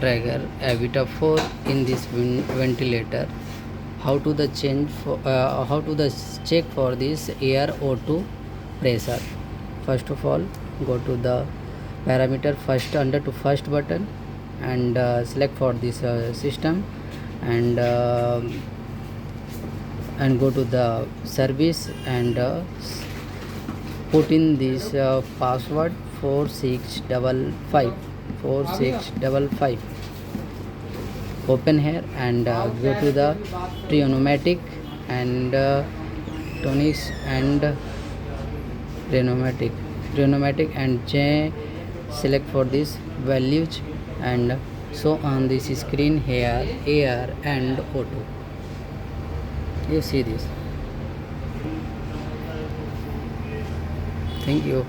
Traeger Avita 4 in this ventilator. How to the check for this air O2 pressure? First of all, go to the parameter first under to first button and select for this system, and go to the service and put in this password 4655. Open here and go to the trigonometric and tonics and trigonometric and select for this values and show on this screen here air and O2. You see this. Thank you.